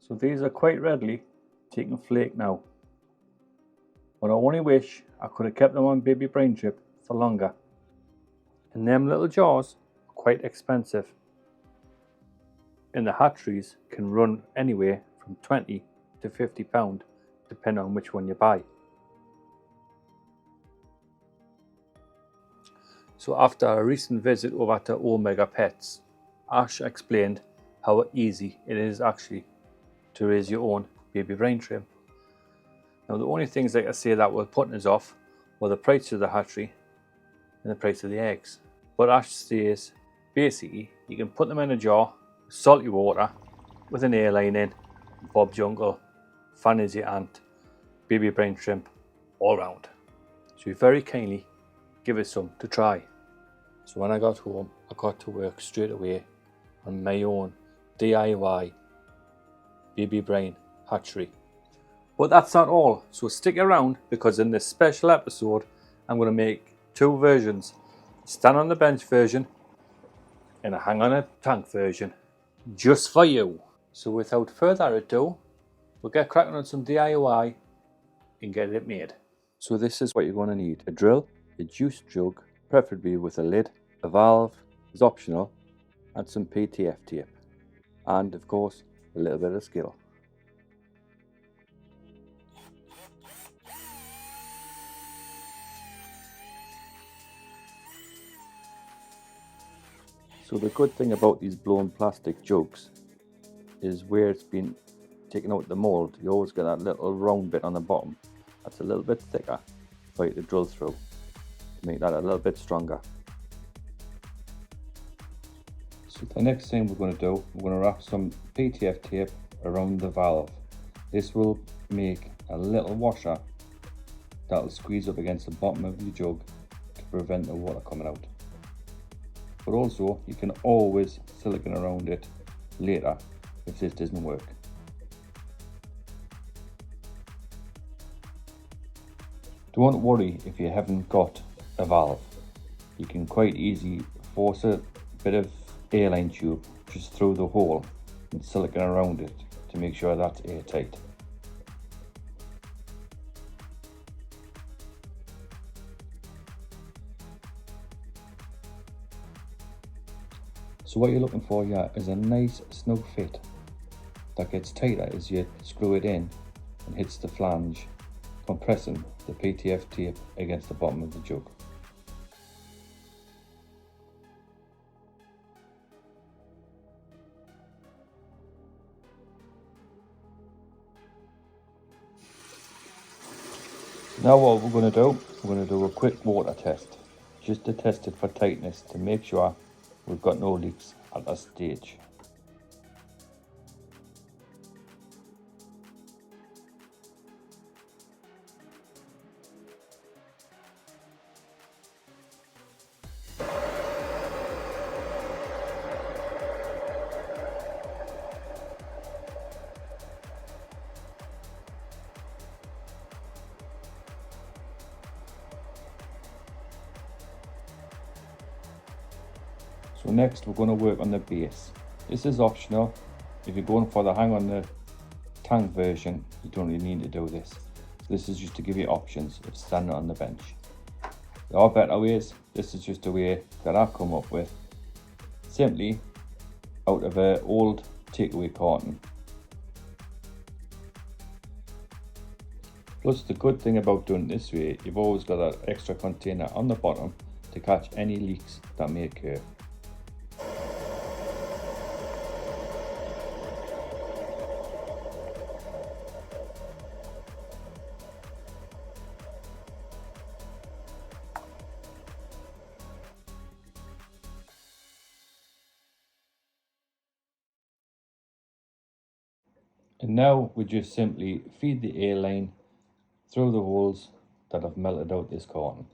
So these are quite readily taking flake now. But I only wish I could have kept them on baby brine chip for longer. And them little jars are quite expensive. And the hatcheries can run anywhere from 20 to 50 pound depending on which one you buy. So after a recent visit over to Omega Pets, Ash explained how easy it is actually to raise your own baby brine shrimp. Now the only things I can say that were putting us off were the price of the hatchery and the price of the eggs. But Ash says basically you can put them in a jar with salty water with an airline in, Bob's your uncle, Fanny's your aunt, baby brine shrimp all round. So he very kindly give us some to try. So when I got home I got to work straight away on my own DIY baby brine hatchery. But that's not all, so stick around because in this special episode I'm going to make two versions, stand on the bench version and a hang on a tank version, just for you. So without further ado, we'll get cracking on some DIY and get it made. So this is what you're going to need: a drill, a juice jug, preferably with a lid, a valve is optional, and some PTF tape, and of course a little bit of skill. So the good thing about these blown plastic jugs is where it's been taken out the mould, you always get that little round bit on the bottom that's a little bit thicker for you to drill through to make that a little bit stronger. So the next thing we're going to do, we're going to wrap some PTF tape around the valve. This will make a little washer that will squeeze up against the bottom of the jug to prevent the water coming out. But also you can always silicone around it later if this doesn't work. Don't worry if you haven't got a valve. You can quite easily force a bit of airline tube just through the hole and silicone around it to make sure that's airtight. So what you're looking for here is a nice snug fit that gets tighter as you screw it in and hits the flange, compressing the PTF tape against the bottom of the jug. Now what we're going to do, we're going to do a quick water test, just to test it for tightness to make sure we've got no leaks at that stage. So next we're going to work on the base. This is optional. If you're going for the hang on the tank version, you don't really need to do this. This is just to give you options of standing on the bench. There are better ways. This is just a way that I've come up with, simply out of an old takeaway carton. Plus the good thing about doing it this way, you've always got that extra container on the bottom to catch any leaks that may occur. And now we just simply feed the air line through the holes that have melted out this carton.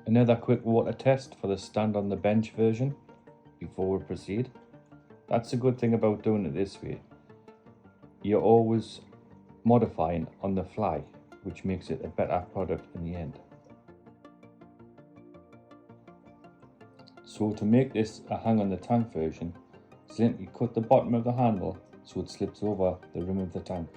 Another quick water test for the stand on the bench version before we proceed. That's a good thing about doing it this way. You're always modifying on the fly, which makes it a better product in the end. So to make this a hang on the tank version, simply cut the bottom of the handle so it slips over the rim of the tank.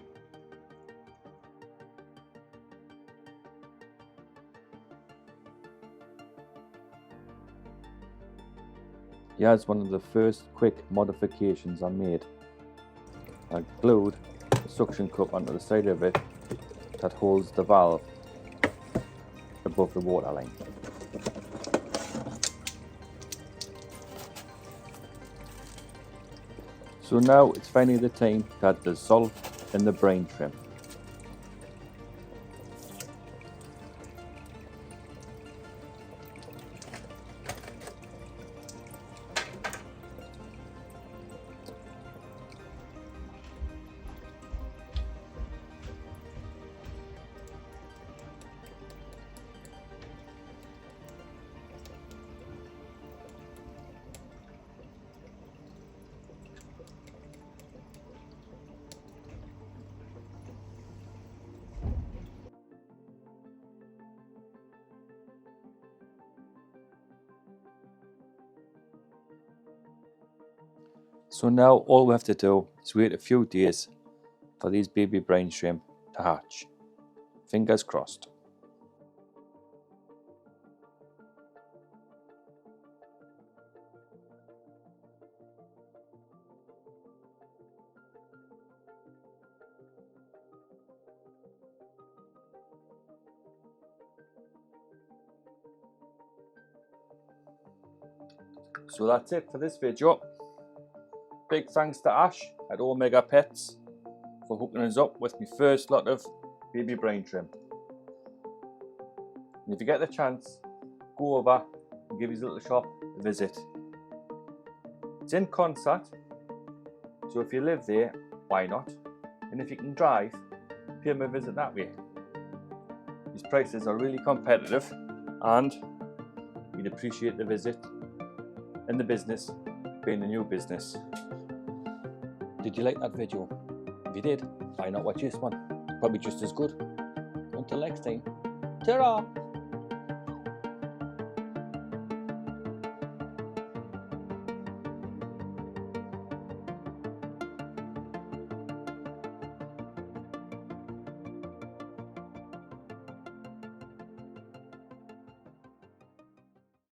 Here's one of the first quick modifications I made. I glued a suction cup onto the side of it that holds the valve above the water line. So now it's finally the time to add the salt and the brine shrimp. So now all we have to do is wait a few days for these baby brine shrimp to hatch. Fingers crossed. So that's it for this video. Big thanks to Ash at Omega Pets for hooking us up with my first lot of baby brine shrimp. And if you get the chance, go over and give his little shop a visit. It's in Concert, so if you live there, why not? And if you can drive, pay him a visit that way. His prices are really competitive and we'd appreciate the visit and the business being a new business. Did you like that video? If you did, why not watch this one? Probably just as good. Until next time, ta-ra!